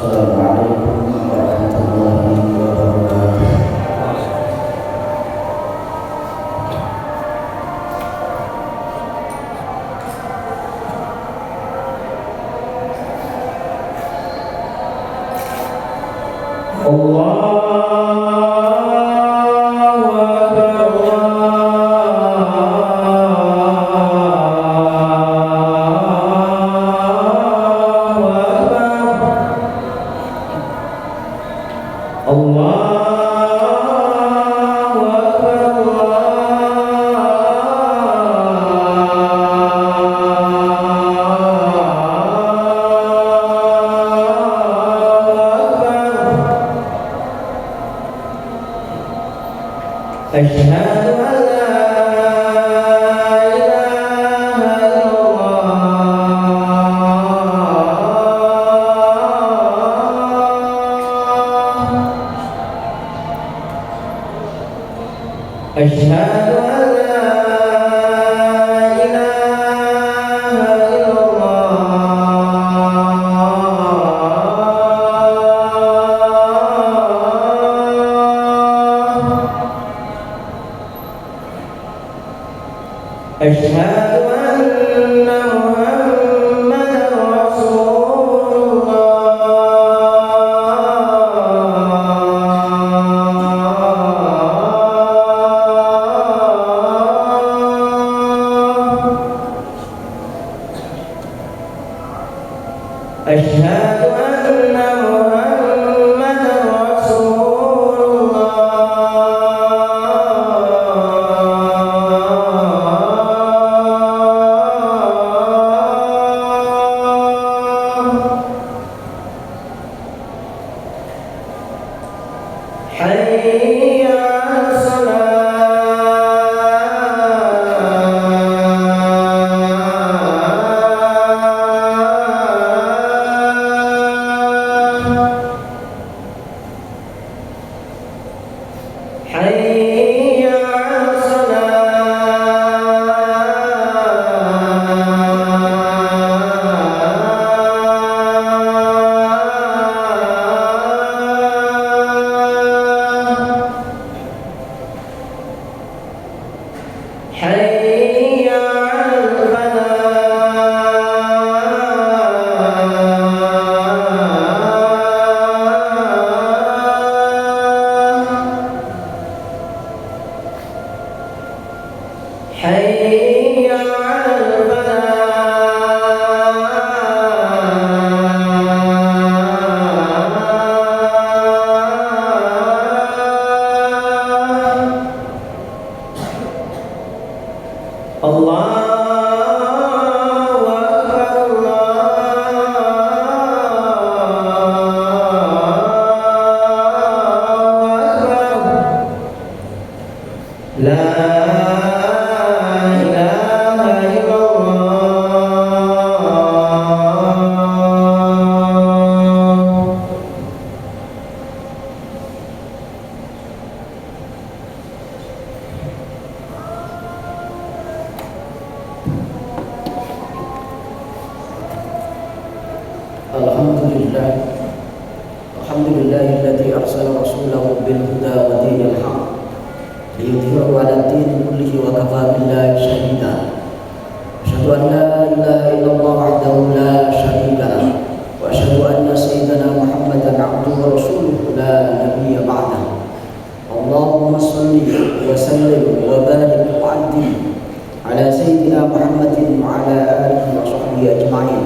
Assalamualaikum warahmatullahi wabarakatuh. Alhamdulillahilladzi arsala rasulahu bil huda wa dinil haqq liyudhhirahu 'ala ad-din kullihi wa kafaa billahi shahida. Asyhadu an la ilaha illallah wahdahu la syarika lah wa asyhadu anna sayyidana Muhammadan 'abduhu wa rasuluhu la nabiyya ba'dahu. Allahumma shalli wa sallim wa barik wa 'azzim 'ala sayyidina Muhammadin wa 'ala alihi wa sahbihi ajma'in.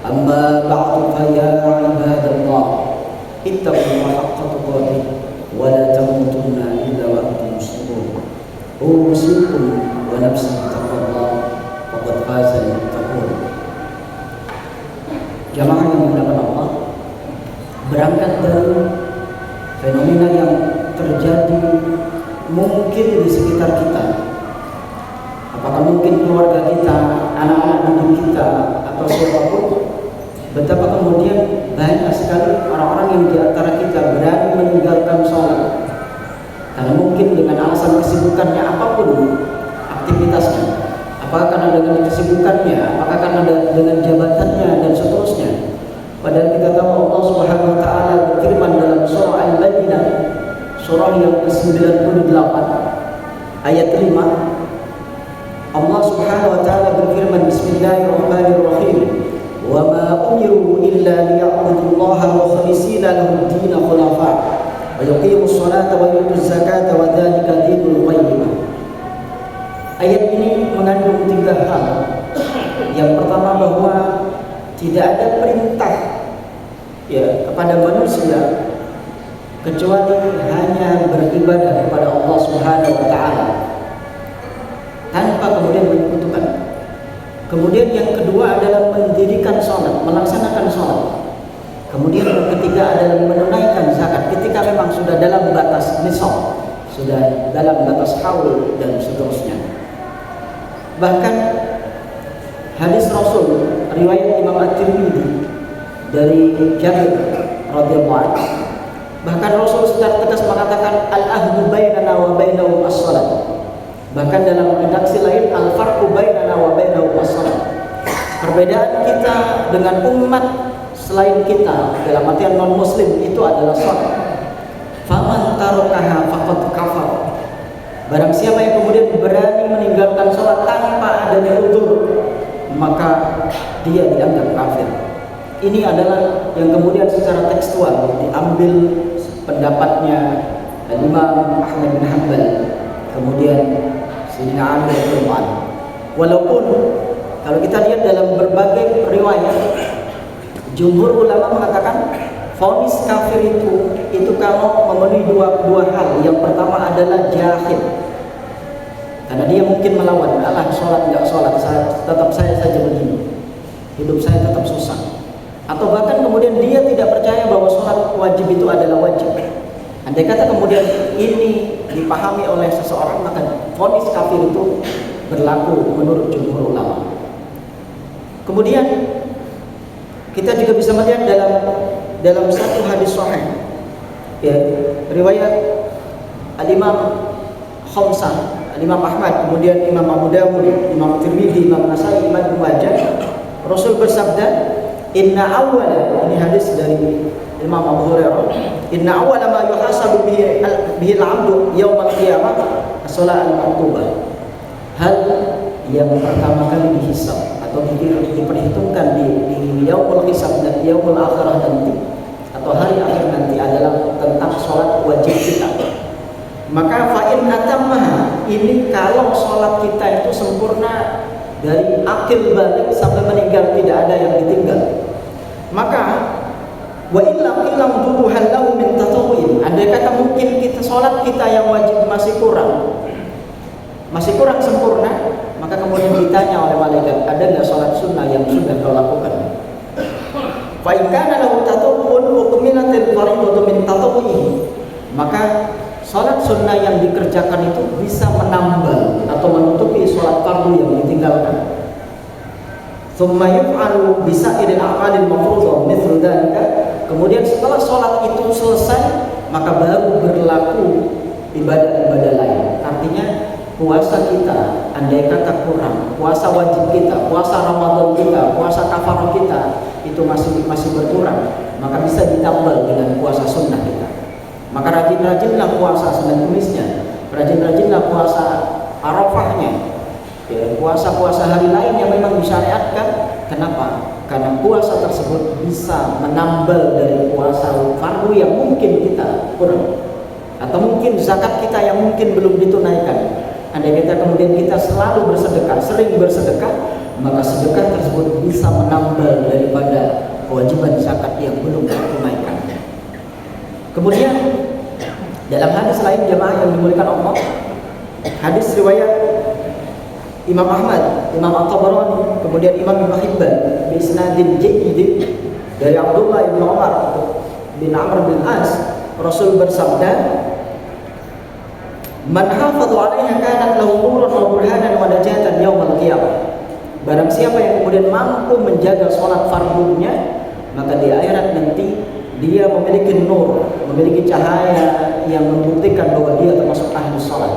Amma ba'du fa ya 'ibadallah ittaqullaha haqqa tuqatih wa la tamutunna illa wa antum muslimun. Usikum wa nafsi taqwallah faqad faza al-muttaqun. Jamaah yang dimuliakan Allah, berangkat dari fenomena yang terjadi mungkin di sekitar kita, apakah mungkin keluarga kita, anak-anak didik kita, atau siapapun, betapa kemudian banyak sekali orang-orang yang di antara kita berani meninggalkan sholat karena mungkin dengan alasan kesibukannya apapun aktivitasnya, apakah karena dengan kesibukannya, apakah karena dengan jabatannya dan seterusnya. Padahal kita tahu Allah Subhanahu surah yang ke-98 ayat 5, Allah Subhanahu wa taala berfirman, Bismillahirrahmanirrahim, wa ma umiru illa liya'budullaha mukhlishina lahu ad-din khulafa wa yuqimus salata wa yutuz zakata wa dzalika dinul qayyimah. Ayat ini mengandung 3 hal. Yang pertama, bahwa tidak ada perintah kepada manusia kecuali hanya beribadah kepada Allah Subhanahu wa taala tanpa kemudian menyekutukan. Kemudian yang kedua adalah mendirikan sholat, melaksanakan sholat. Kemudian yang ketiga adalah menunaikan zakat ketika memang sudah dalam batas nisab, sudah dalam batas haul dan seterusnya. Bahkan hadis Rasul riwayat Imam At-Tirmidzi dari Jabir radhiyallahu anhu, bahkan Rasul secara tegas mengatakan al-ahdu bainana wa bainahum as-salat. Bahkan dalam redaksi lain al-farqu bainana wa bainahum as-salat. Perbedaan kita dengan umat selain kita dalam artian non muslim itu adalah salat. Faman tarakaha faqad kafar. Barang siapa yang kemudian berani meninggalkan sholat tanpa adanya uzur, maka dia dianggap kafir. Ini adalah yang kemudian secara tekstual diambil pendapatnya Imam Ahmad bin Hanbal, kemudian Sayyidina Ali bin Abi. Walaupun kalau kita lihat dalam berbagai riwayat, jumhur ulama mengatakan vonis kafir itu kalau memenuhi dua hal. Yang pertama adalah jahil, karena dia mungkin melawan, sholat nggak sholat, tetap saya saja begini, hidup saya tetap susah. Atau bahkan kemudian dia tidak percaya bahwa sholat wajib itu adalah wajib. Andai kata kemudian ini dipahami oleh seseorang, maka vonis kafir itu berlaku menurut jumhur ulama. Kemudian kita juga bisa melihat dalam satu hadis sahih, riwayat Al-Imam Khamsah, Imam Ahmad, kemudian Imam Abu Dawud, Imam Tirmidzi, Imam Nasai, Imam Ibnu Majah, Rasul bersabda, inna awwala, ini hadis dari Imam Abu Hurairah, inna awwala ma yuhasabu bihi al-'abdu yaumil qiyamah as-shalah al-maktubah. Hal yang pertama kali dihisab atau diperhitungkan di yaumul hisab dan yaumul akhirah nanti atau hari akhir nanti adalah tentang sholat wajib kita. Maka fa'in atamah, ini kalau sholat kita itu sempurna dari akil balik sampai meninggal, tidak ada yang ditinggal. Maka wa illam duruhan lahu min tatawwu'in, andai kata mungkin kita sholat kita yang wajib masih kurang sempurna, maka kemudian ditanya oleh malaikat, ada nggak sholat sunnah yang sudah kau lakukan? Fa'in kana lahu tatawwu'un ukmilatil fardhu min tatawwu'ihi, maka sholat sunnah yang dikerjakan itu bisa menambal atau menutupi sholat fardu yang ditinggalkan. Tsumma yuf'alu bisa'iril a'malil mafruḍah mithlu dzalika. Kemudian setelah sholat itu selesai, maka baru berlaku ibadah-ibadah lain. Artinya puasa kita andai kata kurang, puasa wajib kita, puasa Ramadan kita, puasa kafarah kita itu masih berkurang, maka bisa ditambal dengan puasa sunnah kita. Maka rajin-rajinlah puasa Senin Kemisnya, rajin-rajinlah puasa Arafahnya, puasa-puasa hari lain yang memang disyariatkan. Kenapa? Karena puasa tersebut bisa menambal dari puasa fardu yang mungkin kita kurang, atau mungkin zakat kita yang mungkin belum ditunaikan. Andai kita kemudian kita selalu bersedekah, sering bersedekah, maka sedekah tersebut bisa menambal daripada kewajiban zakat yang belum ditunaikan. Kemudian dalam hadis lain jemaah yang dimuliakan Allah, hadis riwayat Imam Ahmad, Imam At-Tabarani, kemudian Imam Ibnu Hibban bi isnadin jayyid dari Abdullah bin Umar bin Amr bin As, Rasul bersabda, man hafadha 'alaiha kanat lahu nuran wa burhanan wa najatan yaumil qiyamah. Barang siapa yang kemudian mampu menjaga sholat fardunya, maka di akhirat nanti dia memiliki nur, memiliki cahaya yang membuktikan bahwa dia termasuk ahli sholat.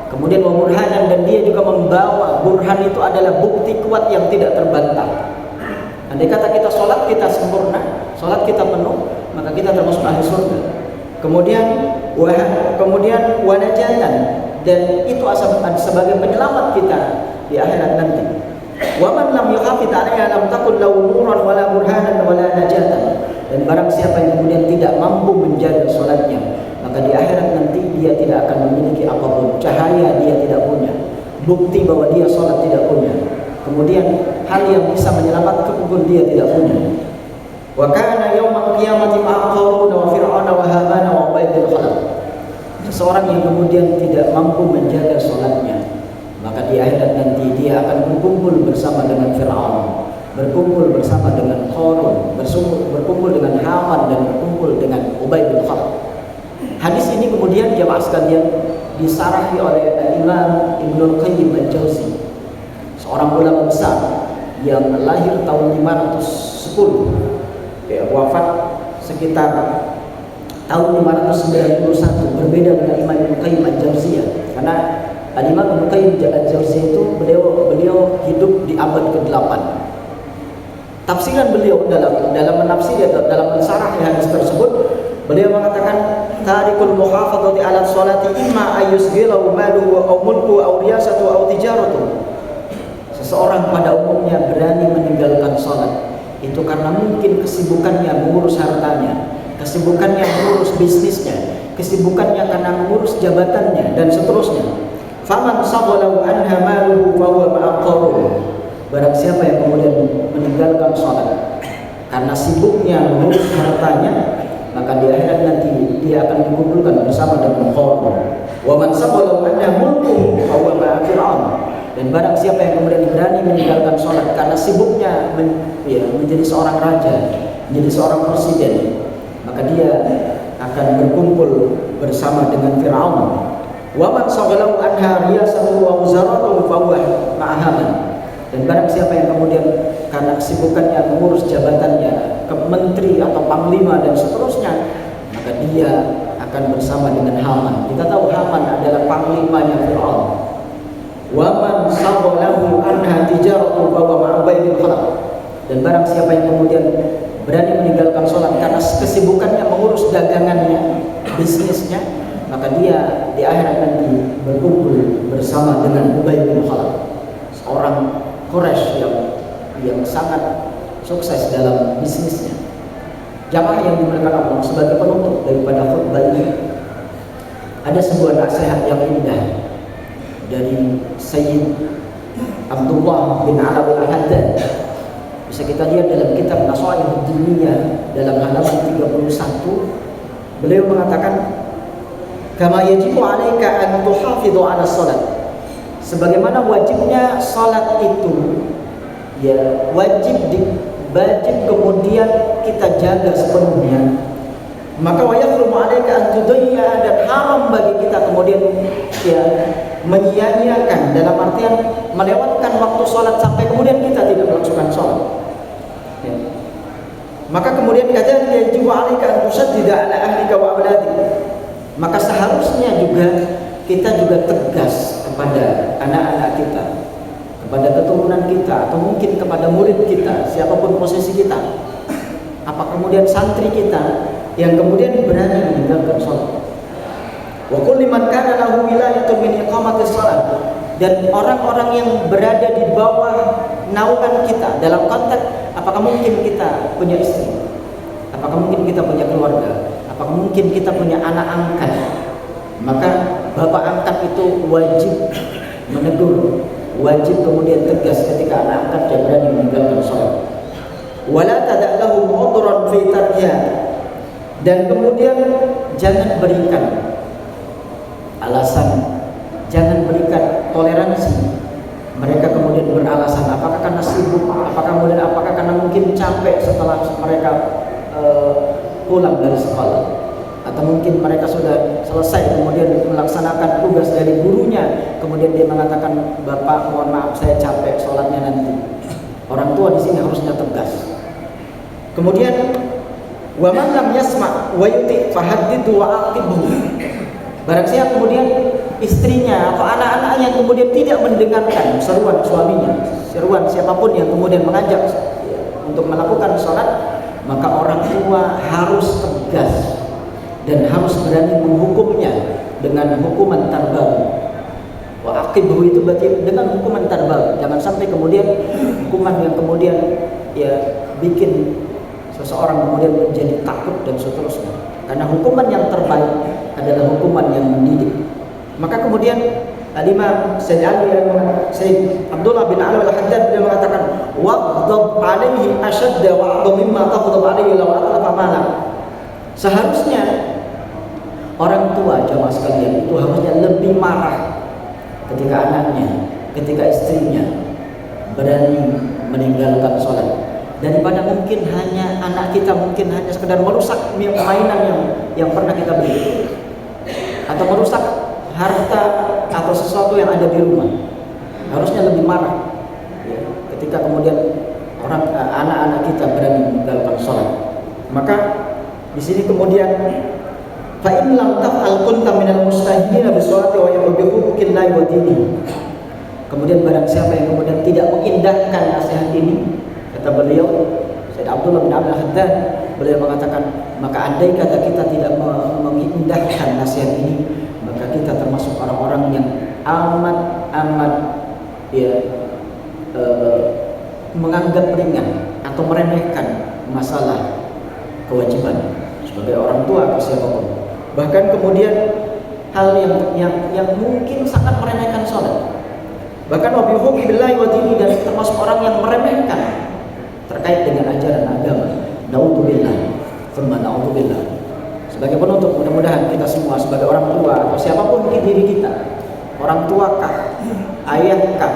Kemudian wa burhanan, dan dia juga membawa burhan, itu adalah bukti kuat yang tidak terbantah. Andai kata kita sholat kita sempurna, sholat kita penuh, maka kita termasuk ahli surga. Kemudian kemudian wanajatan, dan itu sebagai penyelamat kita di akhirat nanti. Wa man lam yuhafid 'alaiha lam takun lahu nuran wala burhanan wala najatan. Dan barang siapa yang kemudian tidak mampu menjaga salatnya, maka di akhirat nanti dia tidak akan memiliki apapun. Cahaya dia tidak punya, bukti bahwa dia salat tidak punya, kemudian hal yang bisa menyelamatkan pun dia tidak punya. Wa kana yaumal qiyamati ma'a Qarun wa Fir'aun wa Haman wa Ubaydil Khalaq. Seseorang yang kemudian tidak mampu menjaga salatnya, maka di akhirat nanti dia akan berkumpul bersama dengan Fir'aun, berkumpul bersama dengan Qarun, berkumpul dengan Haman, dan berkumpul dengan Ubaydil Khalaq. Hadis ini kemudian jamaah sekalian disarahi oleh Imam Ibnul Qayyim Al-Jauzi, seorang ulama besar yang lahir tahun 510, wafat sekitar tahun 591, berbeda dengan Imam Ibnu Qayyim Al-Jauziyah. Karena Imam Ibnu Qayyim Al-Jauziyah itu beliau hidup di abad ke-8. Tafsiran beliau dalam menafsir, dalam mensarah hadis tersebut, beliau mengatakan tarikul muhafadzati 'ala sholati imma ayyusghilahu maluhu aw mulku aw riyasatu aw tijaratu. Seseorang pada umumnya berani meninggalkan salat itu karena mungkin kesibukannya mengurus hartanya, kesibukannya mengurus bisnisnya, kesibukannya karena mengurus jabatannya, dan seterusnya. Faman shaghalahu anha maluhu fa huwa ma'a Qarun. Barang siapa yang kemudian meninggalkan salat karena sibuknya mengurus hartanya, maka di akhirat nanti dia akan dikumpulkan bersama dengan Qarun. Wa man shaghalahu anha mulkuhu fa huwa ma'a Fir'aun. Dan barang siapa yang kemudian berani meninggalkan sholat karena sibuknya menjadi seorang raja, menjadi seorang presiden, maka dia akan berkumpul bersama dengan Fir'aun. Wa man shaghalahu anha riyasatu wa wuzaratu fa huwa ma'a Haman. Dan barang siapa yang kemudian karena kesibukannya mengurus jabatannya, ke menteri atau panglima dan seterusnya, maka dia akan bersama dengan Haman. Kita tahu Haman adalah panglimanya Fir'aun. Wa man shaghalahu anha tijaratu fa huwa ma'a Ubaydil Khalaq. Dan barang siapa yang kemudian berani meninggalkan sholat karena kesibukannya mengurus dagangannya, bisnisnya, maka dia di akhirat nanti berkumpul bersama dengan Ubaydil Khalaq, seorang Quraisy yang sangat sukses dalam bisnisnya. Jamaah yang dimuliakan Allah, sebagai penutup daripada khutbah ini, ada sebuah nasihat yang indah dari Sayyid Abdullah bin Alawi Al-Haddad. Bisa kita lihat dalam kitab Nasaihud Diniyah dalam halaman 31. Beliau mengatakan, kama yajibu 'alaika an tuhafidhu 'ala shalat. Sebagaimana wajibnya salat itu, ya wajib kemudian kita jaga sepenuhnya, maka wayahrumu 'alaika an tudayya, dan haram bagi kita kemudian ya menyia-nyiakan, dalam artian melewatkan waktu sholat sampai kemudian kita tidak melaksanakan sholat. Ya. Maka kemudian kata dia yajibu 'alaika an tusaddida 'ala ahlika wa auladik. Maka seharusnya juga kita juga tegas kepada anak-anak kita, kepada keturunan kita, atau mungkin kepada murid kita, siapapun posisi kita. Apa kemudian santri kita yang kemudian berani meninggalkan sholat. Wa kulli man kana lahu wilayatun min iqamatis shalah, dan orang-orang yang berada di bawah naungan kita, dalam konteks apakah mungkin kita punya istri, apakah mungkin kita punya keluarga, apakah mungkin kita punya anak angkat, maka bapak angkat itu wajib menegur, wajib kemudian tegas ketika anak angkat berani meninggalkan sholat. Wala tada'lahu udhran fi tarkiha, dan kemudian jangan berikan alasan, jangan berikan toleransi. Mereka kemudian beralasan apakah karena sibuk, apakah karena mungkin capek setelah mereka pulang dari sekolah, atau mungkin mereka sudah selesai kemudian melaksanakan tugas dari gurunya, kemudian dia mengatakan, bapak mohon maaf saya capek sholatnya nanti. Orang tua di sini harusnya tegas. Kemudian wa man lam yasma' wa yuti fahaddithu wa aqibhu. Barang siapa kemudian istrinya atau anak-anaknya kemudian tidak mendengarkan seruan suaminya, seruan siapapun yang kemudian mengajak untuk melakukan sholat, maka orang tua harus tegas dan harus berani menghukumnya dengan hukuman terbaru. Wa aqibhu itu berarti dengan hukuman terbaru. Jangan sampai kemudian hukuman yang kemudian ya bikin seseorang kemudian menjadi takut dan seterusnya. Karena hukuman yang terbaik adalah hukuman yang mendidik. Maka kemudian Al-Imam Sayyid Abdullah bin Ali al-Haddad dia mengatakan waqdab alaihi ashadda wa'dha mimma taghdab alaihi law atlafa mala. Seharusnya orang tua jamaah sekalian itu harusnya lebih marah ketika anaknya, ketika istrinya berani meninggalkan sholat, daripada mungkin hanya anak kita mungkin hanya sekedar merusak mainan yang pernah kita beli, atau merusak harta atau sesuatu yang ada di rumah. Harusnya lebih marah ya, ketika kemudian anak-anak kita berani meninggalkan sholat. Maka di sini kemudian fa in lam taf'al kunta minal mustahidina bis-sholati wa yubihukillahi wa dini. Kemudian barang siapa yang kemudian tidak mengindahkan nasihat ini, kata beliau Sayyid Abdullah bin Abdul Haddad, beliau mengatakan maka andai kata kita tidak mengindahkan nasihat ini, maka kita termasuk orang-orang yang amat ya menganggap ringan atau meremehkan masalah kewajiban sebagai orang tua atau siapapun. Bahkan kemudian hal yang mungkin sangat meremehkan sholat. Bahkan wabihuki billahi wa dini, dan termasuk orang yang meremehkan terkait dengan ajaran agama. Naudzubillah, tsumma naudzubillah. Sebagai penutup, mudah-mudahan kita semua sebagai orang tua atau siapapun di diri kita, orang tua kah, ayah kah,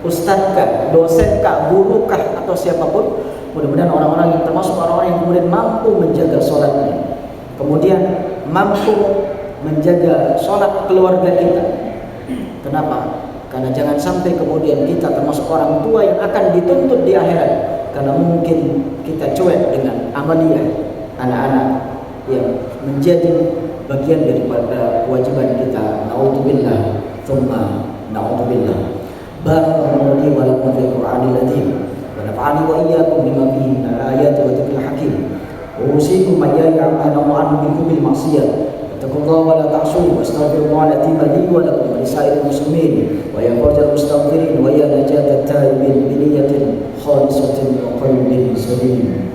ustadz kah, dosen kah, guru kah, atau siapapun, mudah-mudahan orang-orang yang termasuk orang-orang yang kemudian mampu menjaga sholatnya, kemudian mampu menjaga sholat keluarga kita. Kenapa? Karena jangan sampai kemudian kita termasuk orang tua yang akan dituntut di akhirat karena mungkin kita cuek dengan amaliyah anak-anak yang menjadi bagian daripada kewajiban kita. Naudzubillah, tsumma naudzubillah. Barakallahu li wa lakum fil Qur'anil azim wa nafa'ani wa iyyakum bima fihi min al-ayati wa dzikril hakim. Usikum ayyaya amanu bikum bil ma'siyah. Taqullaha wa la ta'suu wastaghfirullaha al-azim li wa lakum wa lisa'iril muslimin wa ya farjal mustaghfirin wa ya najatat taibin bi niyyatin khalisatin wa qalbin salim.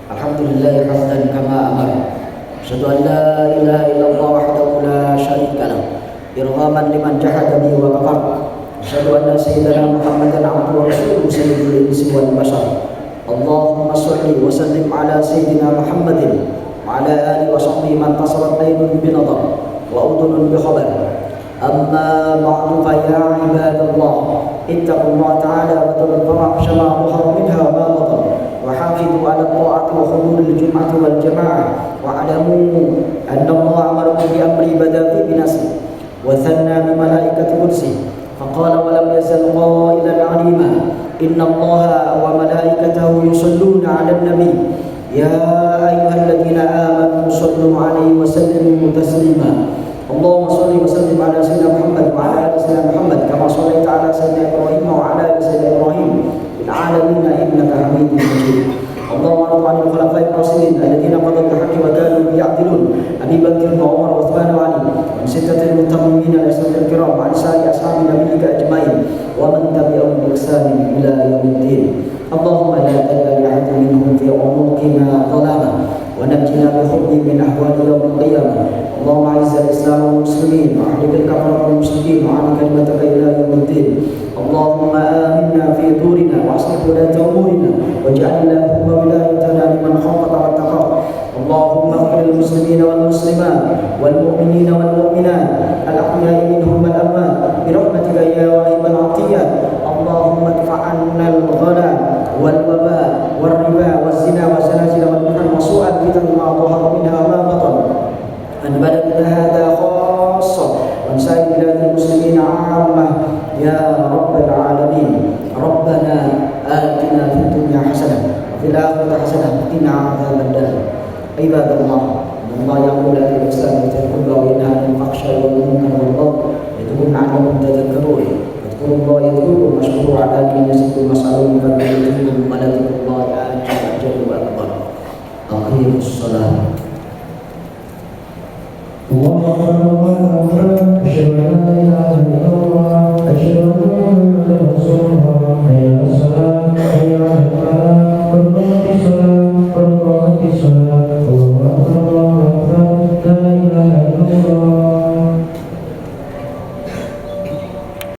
Alhamdulillah hamdan kama amara. Asyhadu an la ilaha illallah wahdahu la syarika lahu irghaman liman jahada bihi wa kafar. Asyhadu anna sayyidana Muhammadan abduhu wa rasuluhu sayyidul insi wal bashar. Allahumma shalli wa sallim ala sayyidina Muhammadin wa ala alihi wa sahbihi man tasarat aynun bi nadar wa udhunun bi khabar. Amma ba'du fa ya ibadallah ittaqullaha ta'ala wa tabarra'u shama dhahara minha wa ma batan wa hafidhu 'ala ta'ati wa huduril jum'ati wal jama'ah wa 'alamu anna Allah amarakum bi amri bada fi binasi wa thanna bi malaikati qudsi faqala wa lam yazal qailan 'alima inna Allah wa malaikatahu yusalluna 'alan nabi ya ayyuhalladhina amanu sallu 'alaihi wa sallimu taslima. Allahumma shalli wa sallim ala sayyidina Muhammad wa ala ali sayyidina Muhammad kama shallaita ala sayyidina Ibrahim wa ala ali sayyidina Ibrahim fil alamin innaka Hamidum Majid. Allahumma arḍi 'anil khulafa'ir rasyidin alladziina qadaw bil haqqi wa kanu ya'dilun Abi Bakr wa Umar wa Uthman wa Ali wa sittatil mutammimin al-ashabil kiram wa sa'iri ashabi nabiyyika ajma'in wa man tabi'ahum bi ihsan ila yaumiddin. Allahumma la taj'al li ahadin minhum fi 'unuqina dhalama wa najjina bi hubbi min ahwali yaumil qiyamah. اللهم اعز الاسلام والمسلمين واحلق الكفره والمشركين وعلى كلمتك الى يوم الدين. اللهم امنا في دورنا واصلح ولاة امورنا واجعل اللهم ولايتنا لمن خافك واتقاك. اللهم اغفر للمسلمين والمسلمات والمؤمنين والمؤمنات الاحياء منهم والاموات برحمتك يا واهب العطيات. اللهم ادفع عنا الغلا والوباء والربا والزنا والزلازل والمحن وسوء الفتن ما ظهر منها وما بطن عن بلدنا هذا خاصة وعن سائر بلاد المسلمين عامة يا رب العالمين. ربنا آتنا في الدنيا حسنة وفي الآخرة حسنة وقنا عذاب النار. عباد الله Allah yaqulu lil insani taqullu wa yanha 'anil fahsya'i wal munkari wal baghi yad'ukum la'allakum tadhakkarun fadhkurullaha yadhkurkum washkuru 'ala ni'matihi was'aluhu min fadlihi wa la dhikrullahi akbar. Aqimus shalah. Allahu akbar, Allahu akbar, asyhadu an la ilaha illallah.